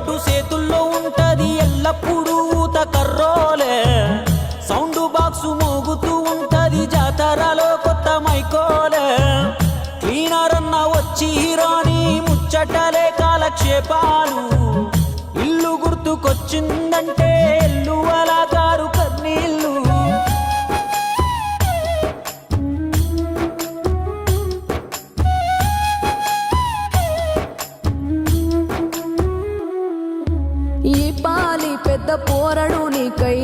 record చేతుల్లో ఉంటది ఎల్లప్పుడూ ఊత కర్రోలే సౌండ్ బాక్స్ మోగుతూ ఉంటది జాతరలో కొత్త మైకోలే క్లీనర్ అన్న వచ్చి రాని ముచ్చటలే కాలక్షేపాలు ఇల్లు గుర్తుకొచ్చిందంటే ఎల్లు అలా గారు కన్నీళ్ళు ఈ పాలి పెద్ద పోరడు నీకై